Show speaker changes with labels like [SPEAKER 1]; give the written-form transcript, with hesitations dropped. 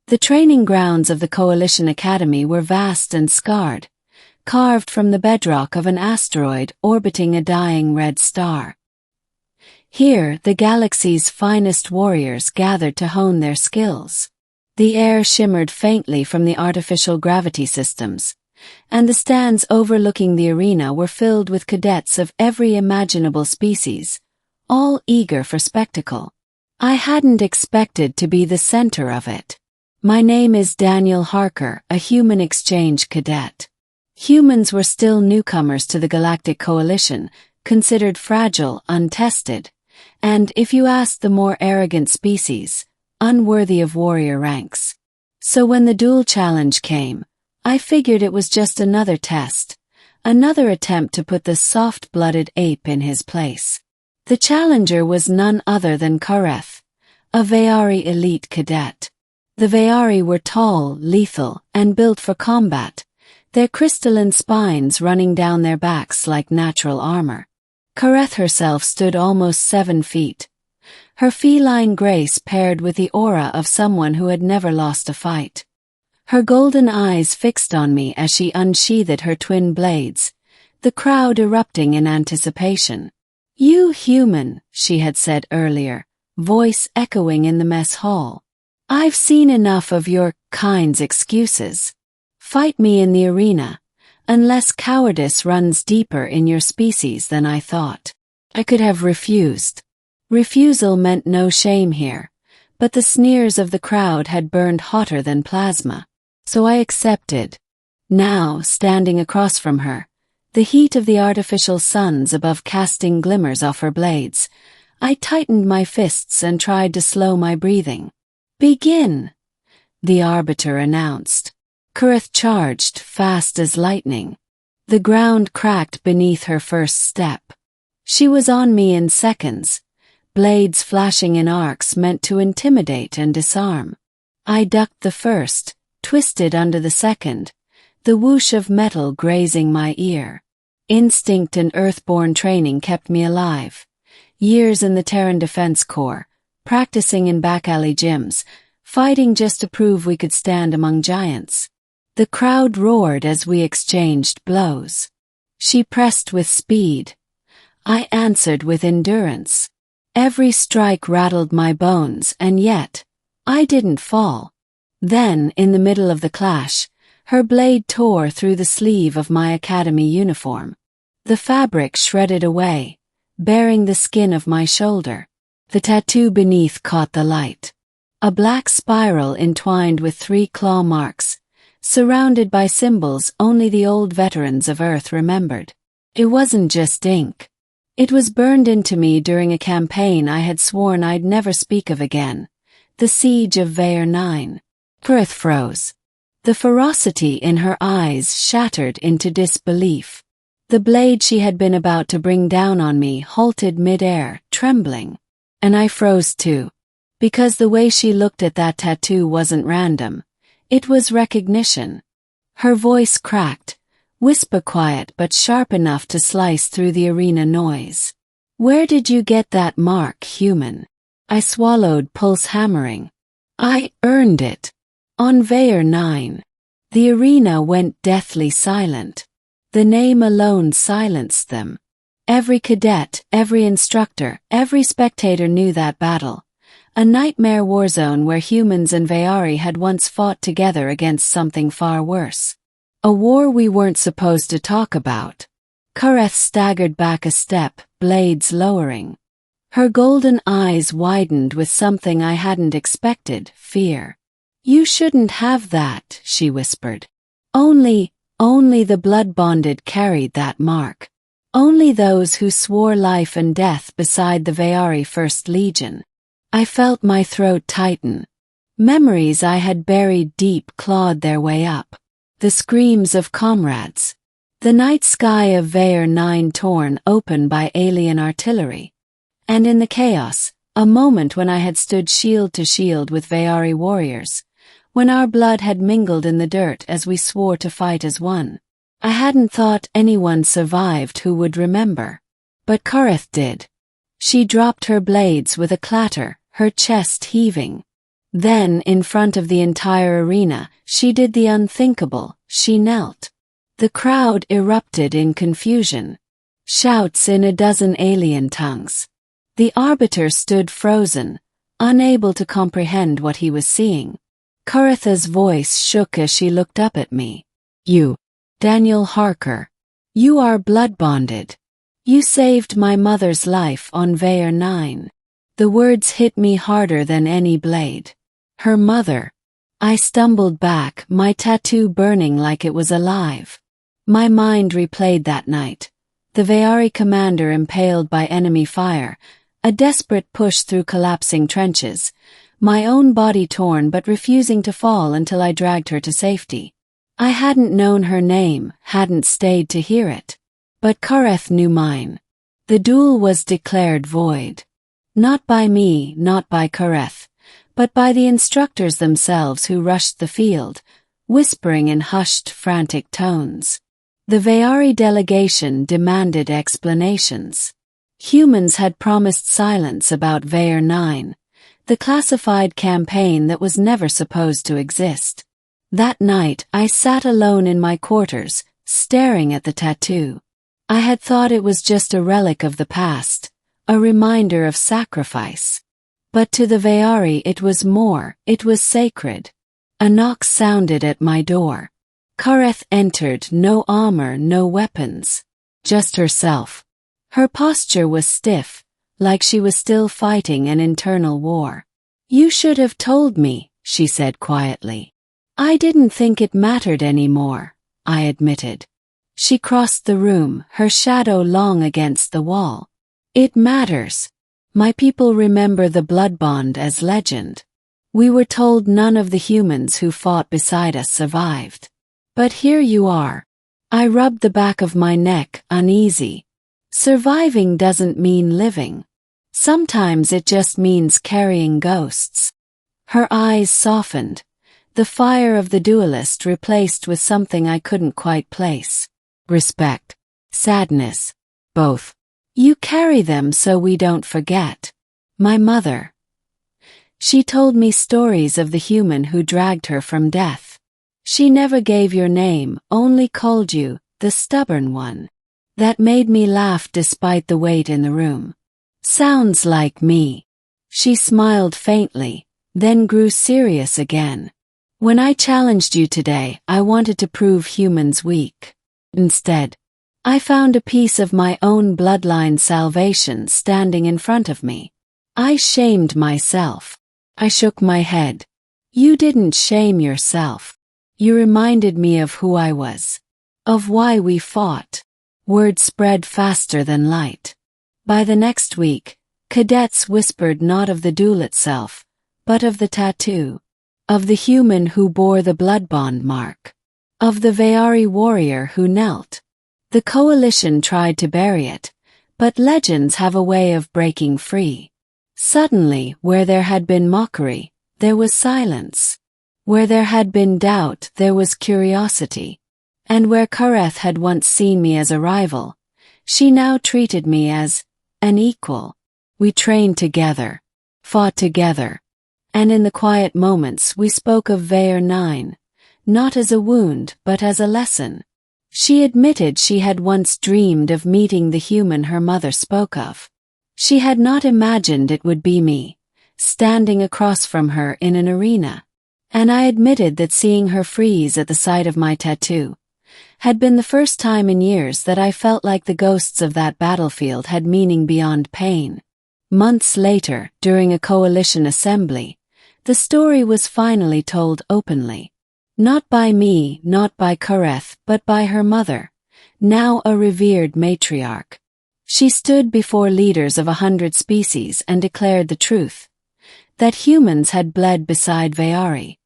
[SPEAKER 1] The training grounds of the Coalition Academy were vast and scarred, carved from the bedrock of an asteroid orbiting a dying red star. Here, the galaxy's finest warriors gathered to hone their skills. The air shimmered faintly from the artificial gravity systems, and the stands overlooking the arena were filled with cadets of every imaginable species, all eager for spectacle. I hadn't expected to be the center of it. My name is Daniel Harker, a human exchange cadet. Humans were still newcomers to the Galactic Coalition, considered fragile, untested, and, if you asked the more arrogant species, unworthy of warrior ranks. So when the duel challenge came, I figured it was just another test, another attempt to put the soft-blooded ape in his place. The challenger was none other than Kareth, a Veari elite cadet. The Veari were tall, lethal, and built for combat, their crystalline spines running down their backs like natural armor. Kareth herself stood almost 7 feet, her feline grace paired with the aura of someone who had never lost a fight. Her golden eyes fixed on me as she unsheathed her twin blades, the crowd erupting in anticipation. "You human," she had said earlier, voice echoing in the mess hall. "I've seen enough of your kind's excuses. Fight me in the arena, unless cowardice runs deeper in your species than I thought." I could have refused. Refusal meant no shame here, but the sneers of the crowd had burned hotter than plasma. So I accepted. Now, standing across from her, the heat of the artificial suns above casting glimmers off her blades, I tightened my fists and tried to slow my breathing. "Begin," the arbiter announced. Kareth charged, fast as lightning. The ground cracked beneath her first step. She was on me in seconds, blades flashing in arcs meant to intimidate and disarm. I ducked the first, twisted under the second, the whoosh of metal grazing my ear. Instinct and earthborn training kept me alive. Years in the Terran Defense Corps, practicing in back-alley gyms, fighting just to prove we could stand among giants. The crowd roared as we exchanged blows. She pressed with speed. I answered with endurance. Every strike rattled my bones, and yet, I didn't fall. Then, in the middle of the clash, her blade tore through the sleeve of my academy uniform. The fabric shredded away, baring the skin of my shoulder. The tattoo beneath caught the light. A black spiral entwined with 3 claw marks, surrounded by symbols only the old veterans of Earth remembered. It wasn't just ink. It was burned into me during a campaign I had sworn I'd never speak of again, the Siege of Veer 9. Kareth froze. The ferocity in her eyes shattered into disbelief. The blade she had been about to bring down on me halted mid-air, trembling. And I froze too. Because the way she looked at that tattoo wasn't random. It was recognition. Her voice cracked, whisper quiet but sharp enough to slice through the arena noise. "Where did you get that mark, human?" I swallowed, pulse hammering. "I earned it. On Veer 9. The arena went deathly silent. The name alone silenced them. Every cadet, every instructor, every spectator knew that battle. A nightmare warzone where humans and Veari had once fought together against something far worse. A war we weren't supposed to talk about. Kareth staggered back a step, blades lowering. Her golden eyes widened with something I hadn't expected, fear. "You shouldn't have that," she whispered. Only the blood-bonded carried that mark. Only those who swore life and death beside the Veari First Legion. I felt my throat tighten. Memories I had buried deep clawed their way up. The screams of comrades. The night sky of Veer 9 torn open by alien artillery. And in the chaos, a moment when I had stood shield to shield with Veari warriors, when our blood had mingled in the dirt as we swore to fight as one. I hadn't thought anyone survived who would remember. But Kareth did. She dropped her blades with a clatter, her chest heaving. Then, in front of the entire arena, she did the unthinkable. She knelt. The crowd erupted in confusion. Shouts in a dozen alien tongues. The arbiter stood frozen, unable to comprehend what he was seeing. Caratha's voice shook as she looked up at me. You, Daniel Harker. You are blood-bonded. You saved my mother's life on Veyer 9. The words hit me harder than any blade. Her mother. I stumbled back, my tattoo burning like it was alive. My mind replayed that night. The Veyari commander impaled by enemy fire, a desperate push through collapsing trenches, my own body torn but refusing to fall until I dragged her to safety. I hadn't known her name, hadn't stayed to hear it. But Kareth knew mine. The duel was declared void. Not by me, not by Kareth, but by the instructors themselves who rushed the field, whispering in hushed, frantic tones. The Veyari delegation demanded explanations. Humans had promised silence about Veyer 9, the classified campaign that was never supposed to exist. That night, I sat alone in my quarters, staring at the tattoo. I had thought it was just a relic of the past, a reminder of sacrifice. But to the Veyari it was more, it was sacred. A knock sounded at my door. Kareth entered, no armor, no weapons. Just herself. Her posture was stiff, like she was still fighting an internal war. You should have told me, she said quietly. I didn't think it mattered anymore, I admitted. She crossed the room, her shadow long against the wall. It matters. My people remember the blood bond as legend. We were told none of the humans who fought beside us survived. But here you are. I rubbed the back of my neck, uneasy. Surviving doesn't mean living. Sometimes it just means carrying ghosts. Her eyes softened. The fire of the duelist replaced with something I couldn't quite place. Respect. Sadness. Both. You carry them so we don't forget. My mother. She told me stories of the human who dragged her from death. She never gave your name, only called you, the stubborn one. That made me laugh despite the weight in the room. Sounds like me. She smiled faintly, then grew serious again. When I challenged you today, I wanted to prove humans weak. Instead, I found a piece of my own bloodline salvation standing in front of me. I shamed myself. I shook my head. You didn't shame yourself. You reminded me of who I was. Of why we fought. Word spread faster than light. By the next week, cadets whispered not of the duel itself, but of the tattoo. Of the human who bore the blood bond mark. Of the Veyari warrior who knelt. The coalition tried to bury it, but legends have a way of breaking free. Suddenly, where there had been mockery, there was silence. Where there had been doubt, there was curiosity. And where Kareth had once seen me as a rival, she now treated me as an equal. We trained together, fought together. And in the quiet moments we spoke of Veyer 9, not as a wound but as a lesson. She admitted she had once dreamed of meeting the human her mother spoke of. She had not imagined it would be me, standing across from her in an arena. And I admitted that seeing her freeze at the sight of my tattoo had been the first time in years that I felt like the ghosts of that battlefield had meaning beyond pain. Months later, during a coalition assembly, the story was finally told openly. Not by me, not by Kareth, but by her mother, now a revered matriarch. She stood before leaders of 100 species and declared the truth. That humans had bled beside Veyari.